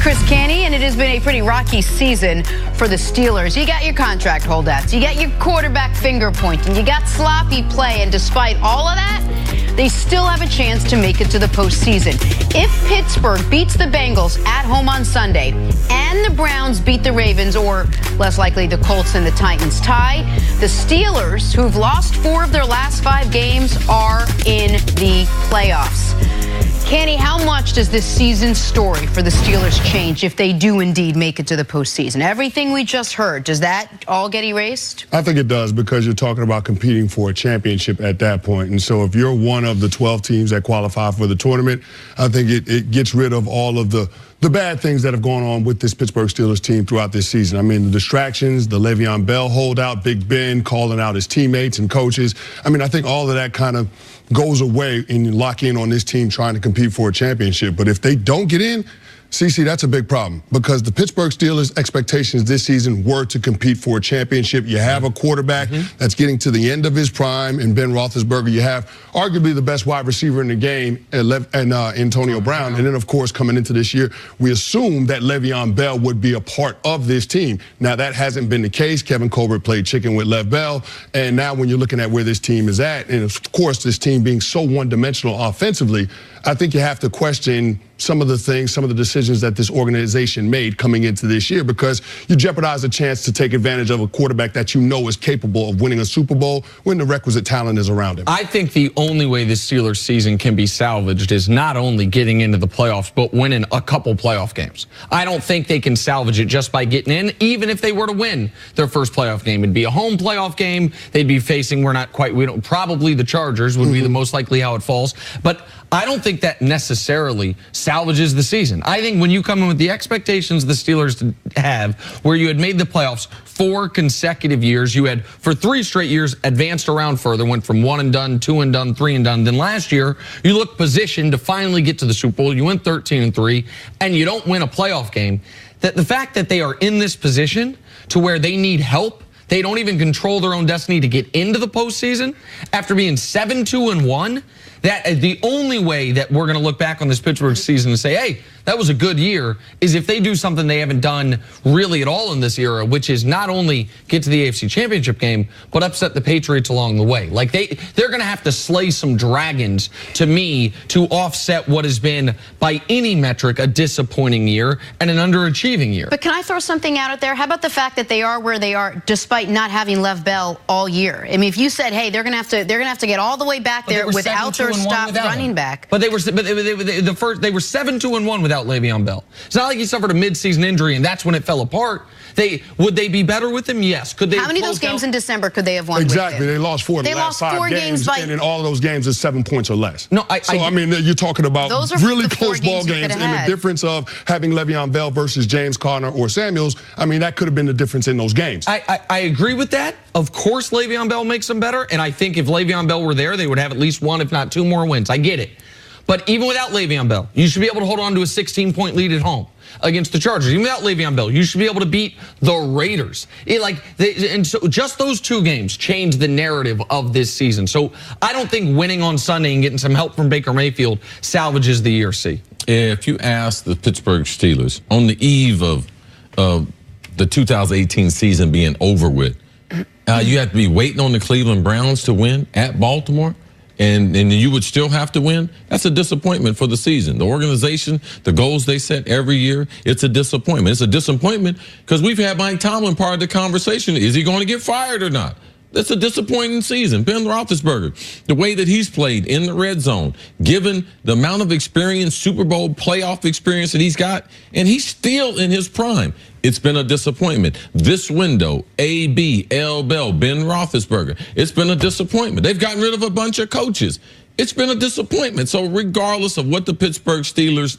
Chris Canny, and it has been a pretty rocky season for the Steelers. You got your contract holdouts, you got your quarterback finger pointing, you got sloppy play, and despite all of that, they still have a chance to make it to the postseason. If Pittsburgh beats the Bengals at home on Sunday, and the Browns beat the Ravens, or less likely the Colts and the Titans tie, the Steelers, who've lost 4 of their last 5 games, are in the playoffs. Canny, how much does this season's story for the Steelers change if they do indeed make it to the postseason? Everything we just heard, does that all get erased? I think it does, because you're talking about competing for a championship at that point. And so if you're one of the 12 teams that qualify for the tournament, I think it gets rid of all of the bad things that have gone on with this Pittsburgh Steelers team throughout this season. I mean, the distractions, the Le'Veon Bell holdout, Big Ben calling out his teammates and coaches. I mean, I think all of that kind of goes away and you lock in on this team trying to compete for a championship. But if they don't get in, CC, that's a big problem, because the Pittsburgh Steelers' expectations this season were to compete for a championship. You have a quarterback that's getting to the end of his prime in Ben Roethlisberger. You have arguably the best wide receiver in the game, and Antonio Brown. And then, of course, coming into this year, we assumed that Le'Veon Bell would be a part of this team. Now, that hasn't been the case. Kevin Colbert played chicken with Lev Bell. And now when you're looking at where this team is at, and of course, this team being so one-dimensional offensively, I think you have to question some of the things, some of the decisions that this organization made coming into this year, because you jeopardize a chance to take advantage of a quarterback that you know is capable of winning a Super Bowl when the requisite talent is around him. I think the only way this Steelers season can be salvaged is not only getting into the playoffs, but winning a couple playoff games. I don't think they can salvage it just by getting in, even if they were to win their first playoff game. It'd be a home playoff game. They'd be facing, probably the Chargers would be the most likely how it falls. But I don't think that necessarily salvages the season. I think when you come in with the expectations the Steelers have, where you had made the playoffs 4 consecutive years, you had for 3 straight years advanced around further, went from 1 and done, 2 and done, 3 and done. Then last year, you look positioned to finally get to the Super Bowl. You went 13-3, and you don't win a playoff game. That the fact that they are in this position to where they need help, they don't even control their own destiny to get into the postseason after being 7-2-1. That is the only way that we're going to look back on this Pittsburgh season and say, hey, that was a good year, is if they do something they haven't done really at all in this era, which is not only get to the AFC Championship game, but upset the Patriots along the way. Like they're going to have to slay some dragons, to me, to offset what has been, by any metric, a disappointing year and an underachieving year. But can I throw something out there? How about the fact that they are where they are despite not having Lev Bell all year? I mean, if you said, hey, they're going to have to get all the way back there without their stopped running back. But they were 7-2-1 without Le'Veon Bell. It's not like he suffered a midseason injury and that's when it fell apart. Would they be better with him? Yes. Could they? How many of those games in December could they have won? Exactly. They lost 4 of the last 5 games, and in all of those games is 7 points or less. No, I mean, you're talking about really close ball games, and the difference of having Le'Veon Bell versus James Conner or Samuels. I mean, that could have been the difference in those games. I agree with that. Of course, Le'Veon Bell makes them better, and I think if Le'Veon Bell were there, they would have at least 1, if not 2 more wins. I get it. But even without Le'Veon Bell, you should be able to hold on to a 16-point lead at home against the Chargers. Even without Le'Veon Bell, you should be able to beat the Raiders. And so just those 2 games changed the narrative of this season. So I don't think winning on Sunday and getting some help from Baker Mayfield salvages the year, C. If you ask the Pittsburgh Steelers on the eve of the 2018 season being over with, you have to be waiting on the Cleveland Browns to win at Baltimore, and you would still have to win. That's a disappointment for the season. The organization, the goals they set every year, it's a disappointment. It's a disappointment because we've had Mike Tomlin part of the conversation. Is he going to get fired or not? That's a disappointing season. Ben Roethlisberger, the way that he's played in the red zone, given the amount of experience, Super Bowl playoff experience that he's got, and he's still in his prime. It's been a disappointment. This window, A.B., L. Bell, Ben Roethlisberger, it's been a disappointment. They've gotten rid of a bunch of coaches. It's been a disappointment. So regardless of what the Pittsburgh Steelers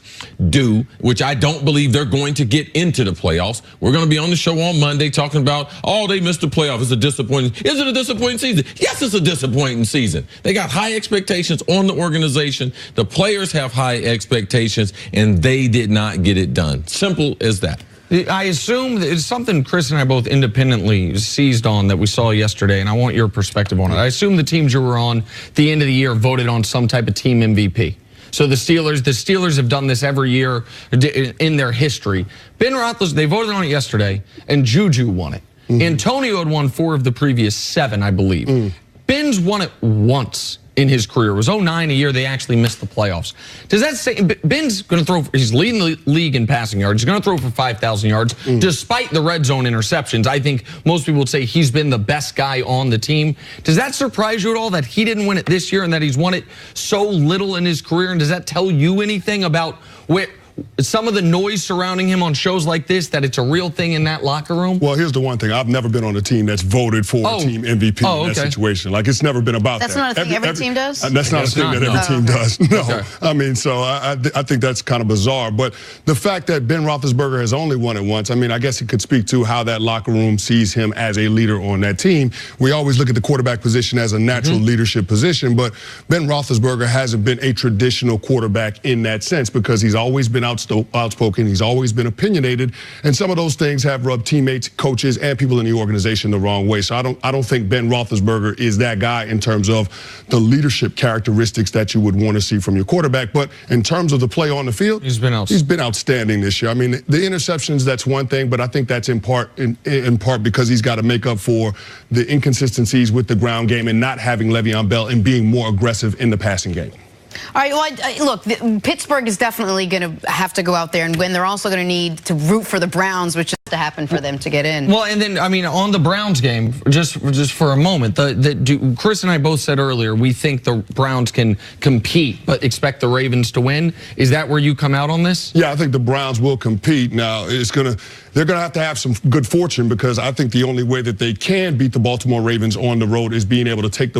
do, which I don't believe they're going to get into the playoffs, we're going to be on the show on Monday talking about, oh, they missed the playoffs. It's a disappointing. Is it a disappointing season? Yes, it's a disappointing season. They got high expectations on the organization. The players have high expectations, and they did not get it done. Simple as that. I assume that it's something Chris and I both independently seized on that we saw yesterday, and I want your perspective on it. I assume the teams you were on at the end of the year voted on some type of team MVP. So the Steelers have done this every year in their history. Ben Roethlisberger, they voted on it yesterday, and Juju won it. Antonio had won 4 of the previous 7, I believe. Ben's won it once in his career. It was 2009, a year they actually missed the playoffs. Does that say Ben's going to throw? He's leading the league in passing yards. He's going to throw for 5,000 yards, despite the red zone interceptions. I think most people would say he's been the best guy on the team. Does that surprise you at all that he didn't win it this year and that he's won it so little in his career? And does that tell you anything about where some of the noise surrounding him on shows like this, that it's a real thing in that locker room? Well, here's the one thing. I've never been on a team that's voted for a team MVP in that situation. Like, it's never been about that's that. That's not a thing every team does? That's not a thing that every team does. No. Okay. I mean, so I think that's kind of bizarre. But the fact that Ben Roethlisberger has only won it once, I mean, I guess it could speak to how that locker room sees him as a leader on that team. We always look at the quarterback position as a natural leadership position, but Ben Roethlisberger hasn't been a traditional quarterback in that sense because he's always been outspoken. He's always been opinionated, and some of those things have rubbed teammates, coaches, and people in the organization the wrong way. So I don't think Ben Roethlisberger is that guy in terms of the leadership characteristics that you would want to see from your quarterback. But in terms of the play on the field, he's been outstanding this year. I mean, the interceptions, that's one thing, but I think that's in part because he's got to make up for the inconsistencies with the ground game and not having Le'Veon Bell and being more aggressive in the passing game. All right, well, look, Pittsburgh is definitely going to have to go out there and win. They're also going to need to root for the Browns, which has to happen for them to get in. Well, and then, I mean, on the Browns game, just for a moment, Chris and I both said earlier, we think the Browns can compete, but expect the Ravens to win. Is that where you come out on this? Yeah, I think the Browns will compete. Now, they're going to have some good fortune because I think the only way that they can beat the Baltimore Ravens on the road is being able to take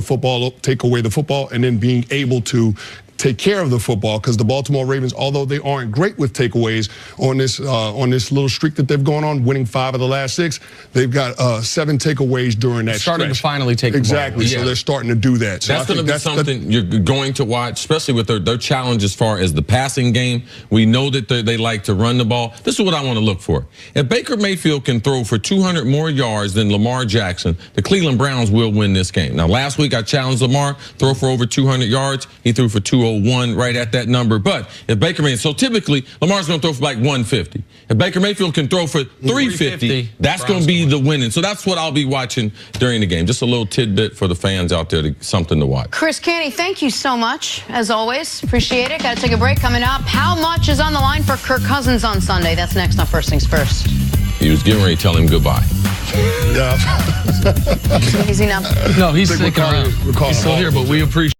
away the football, and then being able to take care of the football, because the Baltimore Ravens, although they aren't great with takeaways on this little streak that they've gone on, winning 5 of the last 6, they've got 7 takeaways during that starting stretch. To finally take the ball. Exactly. So they're starting to do that. So that's going to be something you're going to watch, especially with their challenge as far as the passing game. We know that they like to run the ball. This is what I want to look for. If Baker Mayfield can throw for 200 more yards than Lamar Jackson, the Cleveland Browns will win this game. Now, last week I challenged Lamar, throw for over 200 yards. He threw for 201, right at that number. But if Baker Mayfield, so typically Lamar's going to throw for like 150. If Baker Mayfield can throw for 350, that's going to be the winning. So that's what I'll be watching during the game. Just a little tidbit for the fans out there, something to watch. Chris Canty, thank you so much, as always. Appreciate it. Got to take a break. Coming up, how much is on the line for Kirk Cousins on Sunday? That's next on First Things First. He was getting ready to tell him goodbye. Yeah. Is he not? No, he's sticking around. He's still here, but we appreciate